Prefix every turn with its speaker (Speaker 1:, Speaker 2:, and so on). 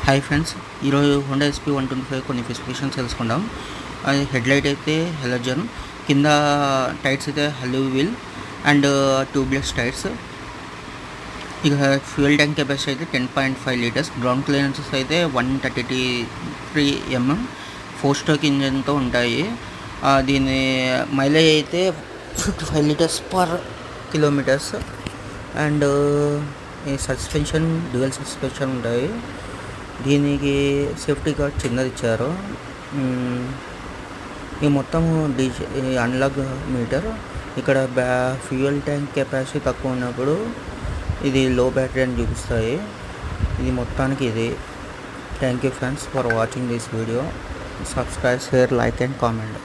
Speaker 1: Hi friends, ఈరోజు Honda SP 125 కొన్ని specifications తెలుసుకుందాం. అది హెడ్లైట్ అయితే హెలోజన్, కింద టైర్స్ అయితే alloy wheel and tubeless tyres. ఇక ఫ్యూయల్ ట్యాంక్ కెపాసిటీ అయితే 10.5 లీటర్స్, గ్రౌండ్ క్లియరెన్సెస్ అయితే 133 mm, 4 స్ట్రోక్ ఇంజన్తో ఉంటాయి. దీని మైలేజ్ అయితే 55 లీటర్స్ పర్ కిలోమీటర్స్. అండ్ ఈ సస్పెన్షన్ డ్యూయల్ సస్పెన్షన్ ఉంటాయి. దీనికి సేఫ్టీ గార్డ్ చిన్నది ఇచ్చారు. ఈ మొత్తం అనలాగ్ మీటర్. ఇక్కడ ఫ్యూయల్ ట్యాంక్ కెపాసిటీ తక్కువ ఉన్నప్పుడు ఇది లో బ్యాటరీ అని చూపిస్తాయి. ఇది మొత్తానికి ఇది. Thank you friends for watching this video. Subscribe, share, like and comment.